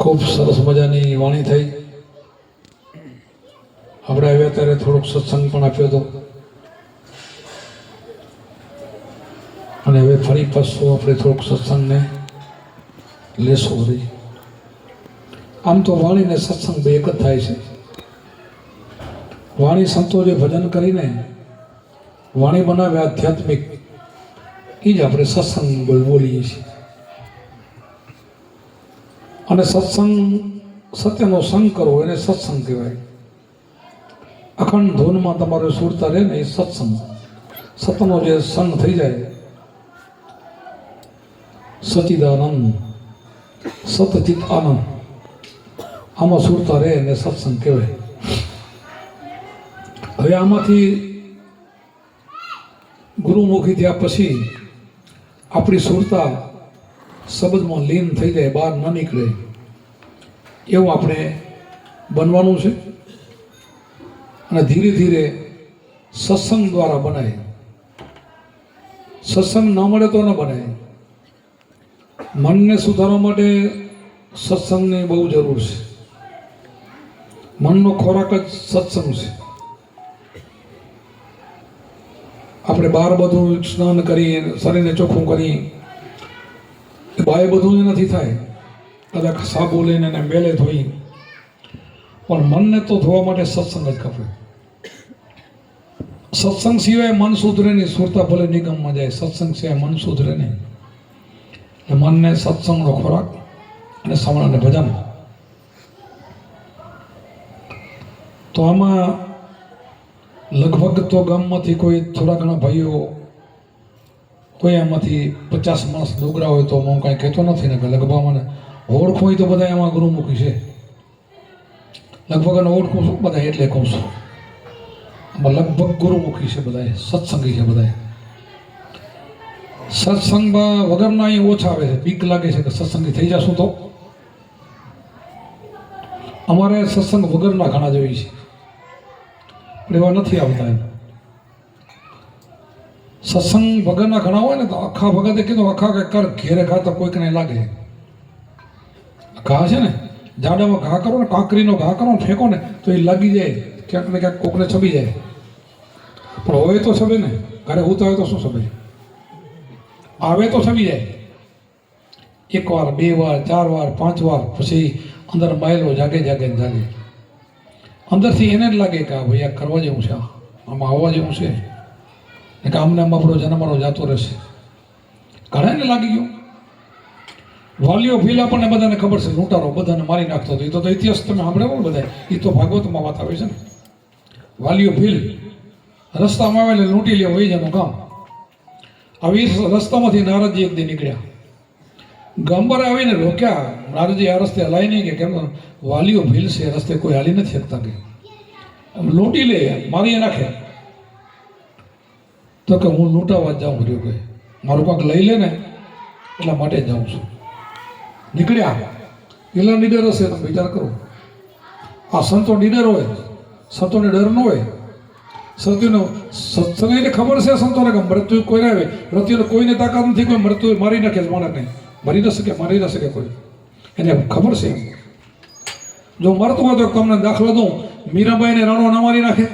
ખૂબ સરસ મજાની વાણી થઈ. આપણે આવ્યા ત્યારે થોડોક સત્સંગ પણ આપ્યો હતો અને હવે ફરી પાછું આપણે થોડોક સત્સંગને લેશું. બધી આમ તો વાણી ને સત્સંગ બે એક જ થાય છે. વાણી સંતો જે ભજન કરીને વાણી બનાવે આધ્યાત્મિક, એ જ આપણે સત્સંગ બોલીએ છીએ. અને સત્સંગ, સત્યનો સંગ કરવો એને સત્સંગ કહેવાય. અખંડ ધૂનમાં તમારે સુરતા રહે ને એ સત્સંગ. સતનો જે સંગ થઈ જાય, સચિદાનંદ, સતચિત આનંદ, આમાં સુરતા રહે એને સત્સંગ કહેવાય. હવે આમાંથી ગુરુમુખી થયા પછી આપણી સુરતા શબ્દમાં લીન થઈ જાય, બહાર ન નીકળે એવું આપણે બનવાનું છે. અને ધીરે ધીરે સત્સંગ દ્વારા બનાય. સત્સંગ ન મળે તો ન બનાય. મનને સુધારવા માટે સત્સંગની બહુ જરૂર છે. મનનો ખોરાક જ સત્સંગ છે. આપણે બહાર બધું સ્નાન કરીએ, શરીરને ચોખ્ખું કરીએ, બાય બધું નથી થાય. કદાચ સાબુ લઈને એને મેલે ધોઈ, પણ મનને તો ધોવા માટે સત્સંગ જ ખપે. સત્સંગ સિવાય મન સુધરે નહીં. સુરતા ભલે નિગમમાં જાય, સત્સંગ સિવાય મન સુધરે નહીં. એટલે મનને સત્સંગનો ખોરાક અને શ્રવણ ભજન. તો આમાં લગભગ તો ગામમાંથી કોઈ થોડા ઘણા ભાઈઓ, કોઈ આમાંથી 50 માણસ ડોગરા હોય તો હું કાંઈ કહેતો નથી ને કે લગભગ મને ઓળખું હોય તો બધા એમાં ગુરુમુખી છે. લગભગ એને ઓળખું છું બધા, એટલે કહું છું આમાં લગભગ ગુરુમુખી છે બધા, સત્સંગી છે બધા. સત્સંગમાં વગરના અહીં ઓછા આવે છે. બીક લાગે છે કે સત્સંગી થઈ જશું તો. અમારે સત્સંગ વગરના ઘણા જોઈએ છે, પણ એવા નથી આવતા. એમ સત્સંગ ભગતના ઘણા હોય ને તો આખા ભગતે કીધું આખા કર ઘેરે ઘા તો કોઈક ને લાગે. ઘા છે ને, જાડામાં ઘા કરો ને, કાંકરીનો ઘા કરો ને, ફેંકો ને તો એ લાગી જાય, ક્યાંક ને ક્યાંક કોકને છબી જાય. પણ હોય તો છબે ને, ઘરે ઉતા હોય તો શું છબે? આવે તો છબી જાય. 1 વાર 2 વાર 4 વાર 5 વાર, પછી અંદર માયલો જાગે જાગે ને જાગે. અંદરથી એને જ લાગે કે આ ભાઈ આ કરવા જેવું છે, આમાં આવવા જેવું છે, કે આમને આમ આપણો જન્મનો જાતો રહેશે. ઘણાને લાગી ગયું. વાલીઓ ભીલ આપણને બધાને ખબર છે, લૂંટારો બધાને મારી નાખતો હતો. એ તો ઇતિહાસ તમે સાંભળ્યો બધા, એ તો ભાગવતમાં વાત આવે છે ને. વાલીઓ ભીલ રસ્તામાં આવે એટલે લૂંટી લે, હોય જનું કામ. આવી રસ્તામાંથી નારદજી એક દી નીકળ્યા, ગામબર આવીને રોક્યા. નારદજી આ રસ્તે હલાય નહીં કે કેમ? વાલીઓ ભીલ છે, રસ્તે કોઈ હાલી નથી શકતા કે લૂંટી લે, મારી નાખે. તો કે હું લૂંટાવા જ જાઉં રહ્યો, કે મારું કાંક લઈ લે ને એટલા માટે જ જાઉં છું. નીકળ્યા. પેલા નીડર હશે, તમે વિચાર કરો. આ સંતો નીડર હોય, સંતોને ડર ન હોય. સત્સંગને ખબર છે સંતોને કે મૃત્યુ કોઈ આવે, મૃત્યુને કોઈને તાકાત નથી, કોઈ મૃત્યુ મારી નાખે જ માણસને. મરી ન શકે, મારી ન શકે કોઈ, એને ખબર છે. જો મરતું હોય તો તમને દાખલા દઉં, મીરાબાઈને રાણો ના મારી નાખે.